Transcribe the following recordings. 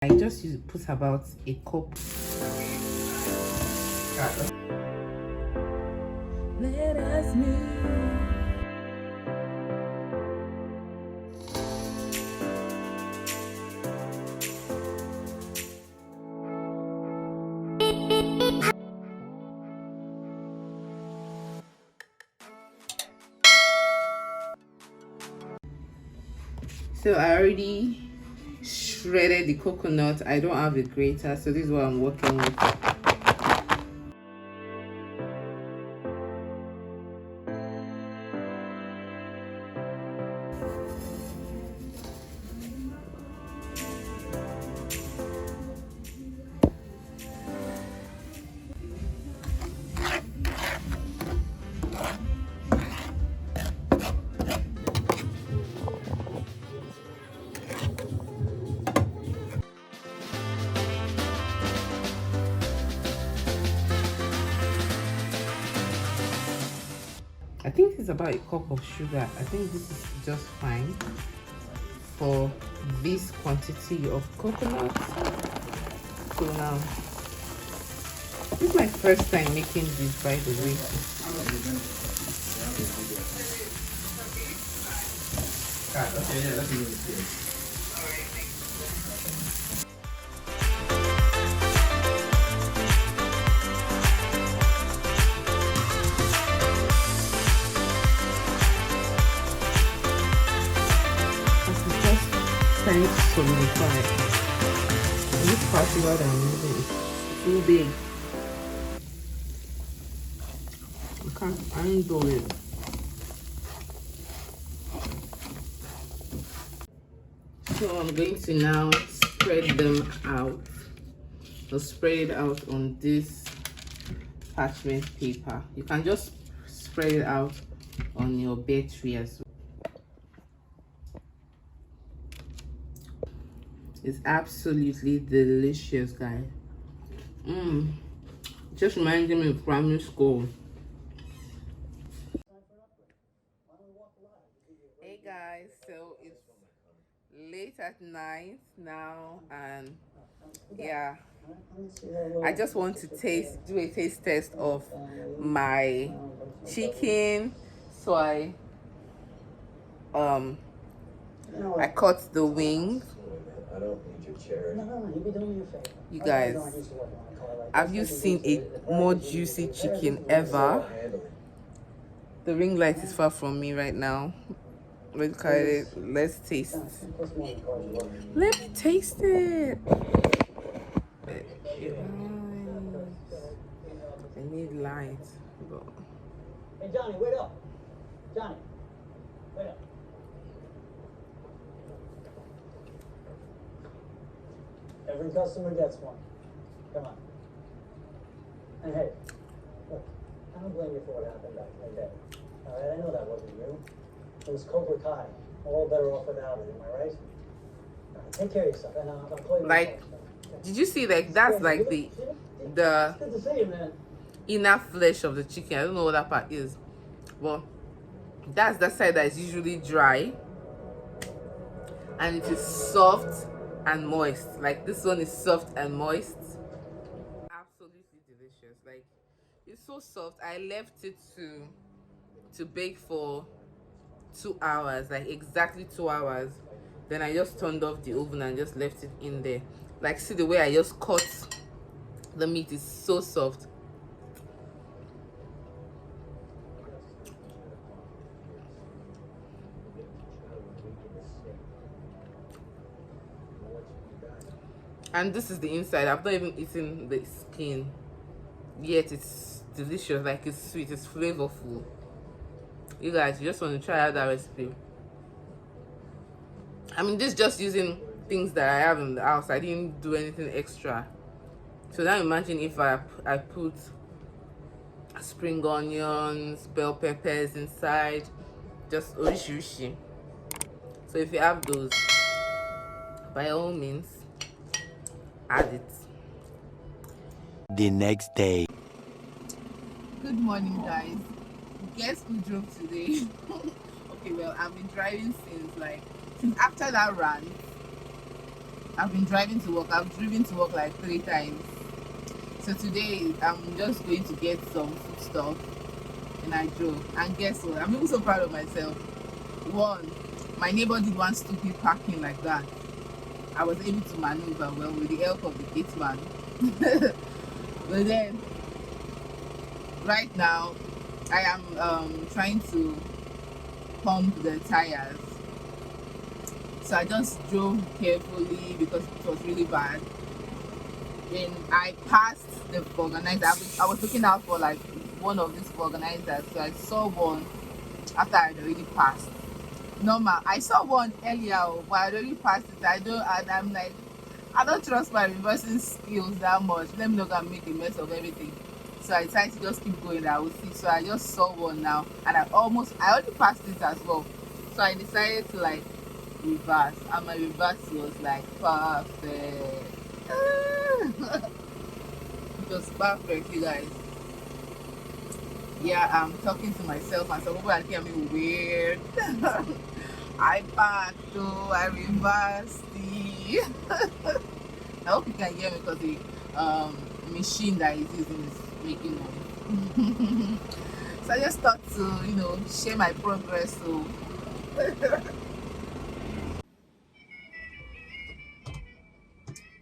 I just put about a cup. Let us meet. So I already shredded the coconut. I don't have a grater, so this is what I'm working with. I think it's about a cup of sugar. I think this is just fine for this quantity of coconut. So now, this is my first time making this, by the way. Okay, yeah, that's really good. Trying to solidify. This particular that I'm using is too big. I can't undo it. So I'm going to now spread them out. I'll spread it out on this parchment paper. You can just spread it out on your bed tray as well. It's absolutely delicious, guys. Just reminding me of primary school. Hey guys, so it's late at night now, and yeah, I just want to do a taste test of my chicken. So I cut the wings. I don't need your chair. No, you'll be doing your favor. You guys, have you seen a more juicy chicken ever? The ring light is far from me right now. Look at it. Let's taste. Let me taste it. I need light. Hey Johnny, wait up. Johnny, wait up. Every customer gets one. Come on. And hey, look, I don't blame you for what happened back in the day. All right, I know that wasn't you. It was Cobra Kai. We're all better off without it, am I right? All right, take care of yourself, and I'll call you. Like, did you see, like, that's like the Good to see you, man. inner flesh of the chicken. I don't know what that part is, but that's the side that is usually dry, and it is soft and moist. Like, this one is soft and moist. Absolutely delicious. Like, it's so soft. I left it to bake for 2 hours, like exactly 2 hours. Then I just turned off the oven and just left it in there. Like, see the way I just cut the meat is so soft. And this is the inside. I've not even eaten the skin yet. It's delicious. Like, it's sweet, it's flavorful. You guys, you just want to try out that recipe. I mean, this is just using things that I have in the house. I didn't do anything extra. So now imagine if I put spring onions, bell peppers inside, just orishishi. So if you have those, by all means, add it. The next day. Good morning, guys. Guess who drove today? Okay, well, I've been driving since after that run. I've been driving to work. I've driven to work like 3 times. So today I'm just going to get some food stuff, and I drove. And guess what? I'm even so proud of myself. One, my neighbor did one stupid parking like that. I was able to maneuver well with the help of the gate man. But then right now I am trying to pump the tires. So I just drove carefully because it was really bad. Then I passed the organizer. I was looking out for like one of these organizers. So I saw one after I'd already passed. Normal. I saw one earlier, but I already passed it. I'm like, I don't trust my reversing skills that much. Let me not gonna make a mess of everything. So I decided to just keep going. I will see. So I just saw one now, and I already passed it as well. So I decided to like reverse, and my reverse was like perfect. It was perfect, you guys. Yeah, I'm talking to myself, and some people are looking at me weird. I parked though, I reversed the. I hope you can hear me because the machine that is using is making noise. So I just thought to, share my progress. So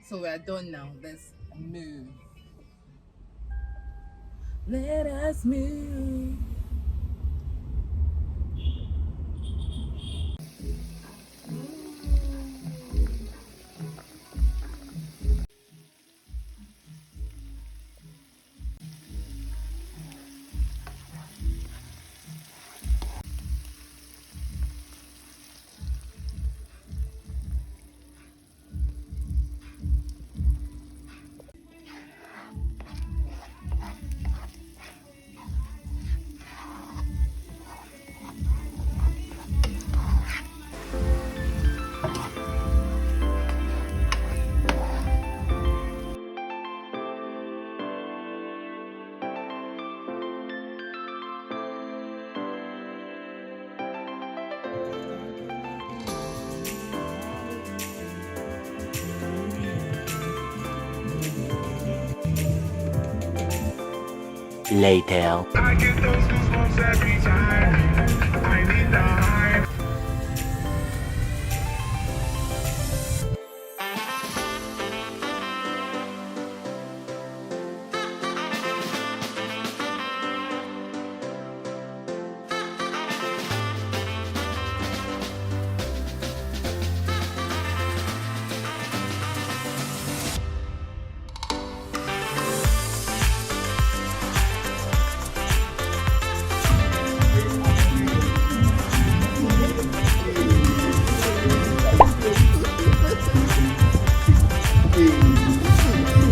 so we're done now. Let's move. Let us move. Later. I get those goosebumps every time. I need the high.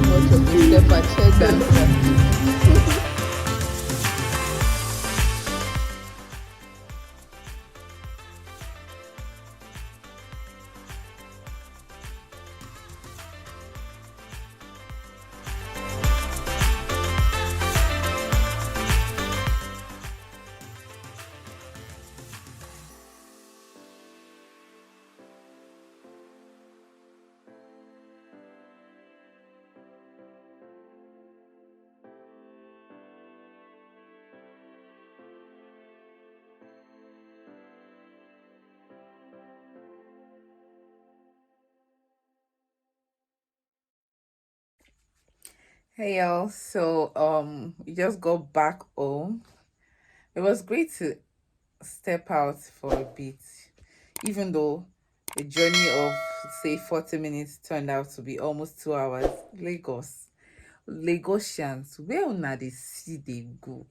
Much of a step and check dancer. Hey y'all, so we just got back home. It was great to step out for a bit, even though the journey of say 40 minutes turned out to be almost 2 hours. Lagosians, where una dey see they go?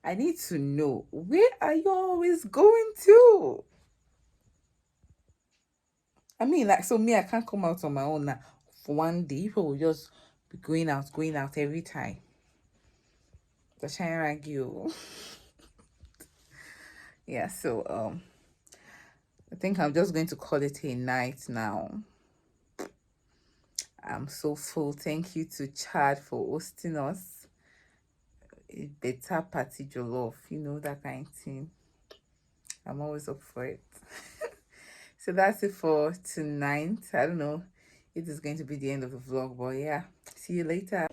I need to know, where are you always going to? I mean, like, so me, I can't come out on my own now for one day. People will just be going out every time. The China you. Yeah, so I think I'm just going to call it a night now. I'm so full. Thank you to Chad for hosting us. A better party jollof, that kind of thing. I'm always up for it. So that's it for tonight. I don't know it is going to be the end of the vlog, but yeah, see you later.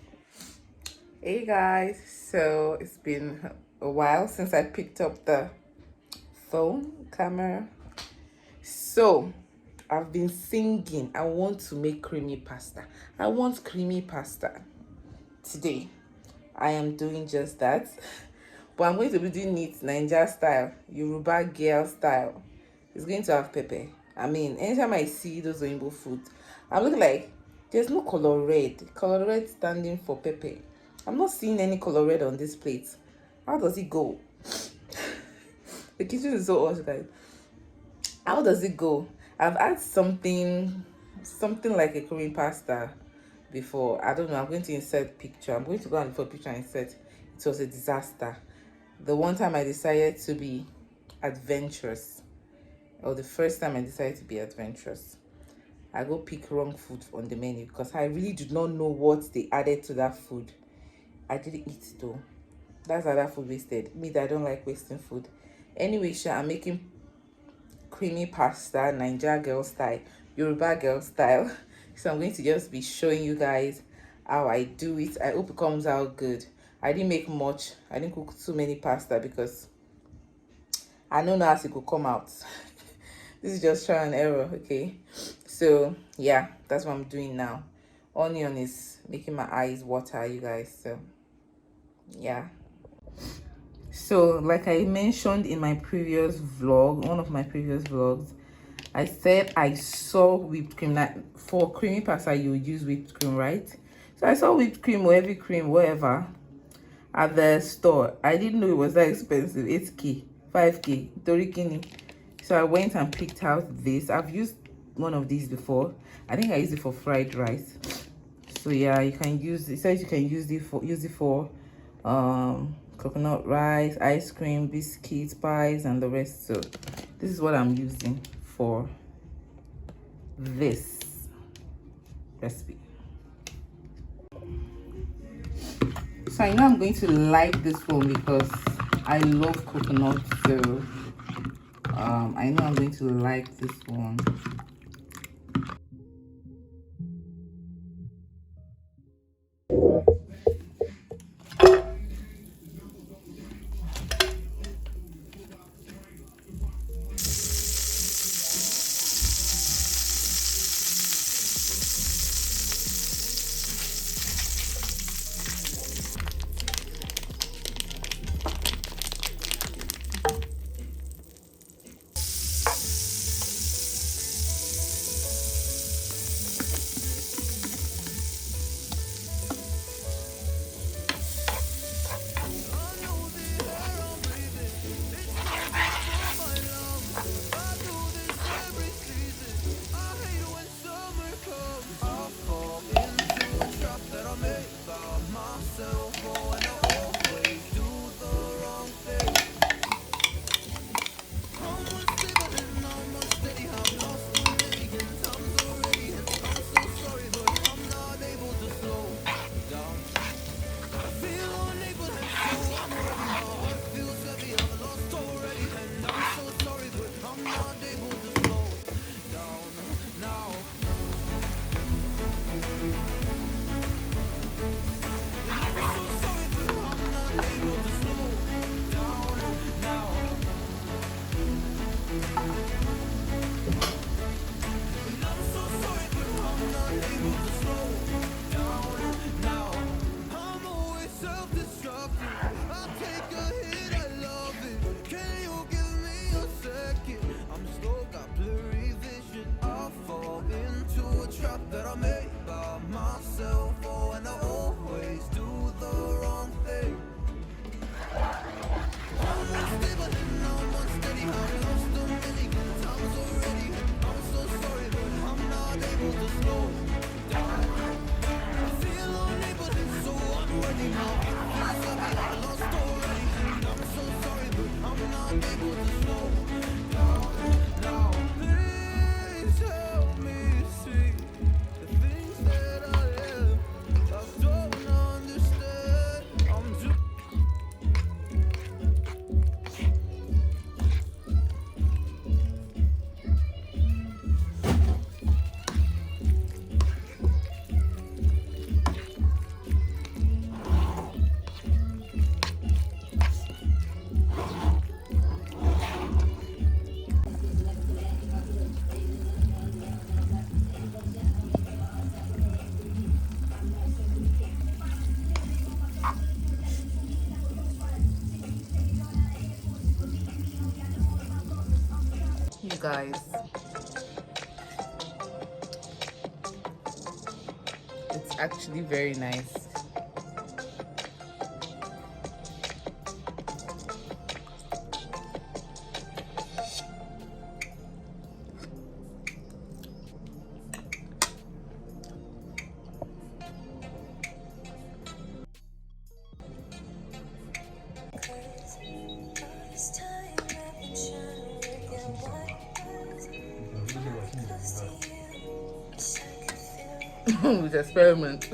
Hey guys, so it's been a while since I picked up the phone camera. So I've been singing, I want to make creamy pasta. I want creamy pasta. Today I am doing just that, but I'm going to be doing it Naija style, Yoruba girl style. It's going to have pepper. I mean, anytime I see those rainbow food, I'm looking like there's no color red. Color red standing for pepper. I'm not seeing any color red on this plate. How does it go? The kitchen is so hot, guys. How does it go? I've had something like a creamy pasta before. I don't know. I'm going to insert picture. I'm going to go and look for a picture and insert. It was a disaster. The one time I decided to be adventurous, or the first time I decided to be adventurous, I go pick wrong food on the menu because I really did not know what they added to that food. I didn't eat it though. That's how that food wasted. Me, that I don't like wasting food. Anyway, I'm making creamy pasta, Naija girl style, Yoruba girl style. So I'm going to just be showing you guys how I do it. I hope it comes out good. I didn't make much. I didn't cook too many pasta because I don't know how it could come out. This is just trial and error, okay? So yeah, that's what I'm doing now. Onion is making my eyes water, you guys. So yeah. So like I mentioned in my previous vlog, one of my previous vlogs, I said I saw whipped cream. That for creamy pasta you would use whipped cream, right? So I saw whipped cream or heavy cream, whatever, at the store. I didn't know it was that expensive. 8k, 5k, 30k. So I went and picked out this. I've used one of these before. I think I used it for fried rice. So yeah, you can use it. Says you can use it for coconut rice, ice cream, biscuits, pies, and the rest. So this is what I'm using for this recipe. So I know I'm going to like this one because I love coconut. So I know I'm going to like this one. guys. It's actually very nice. With experiment.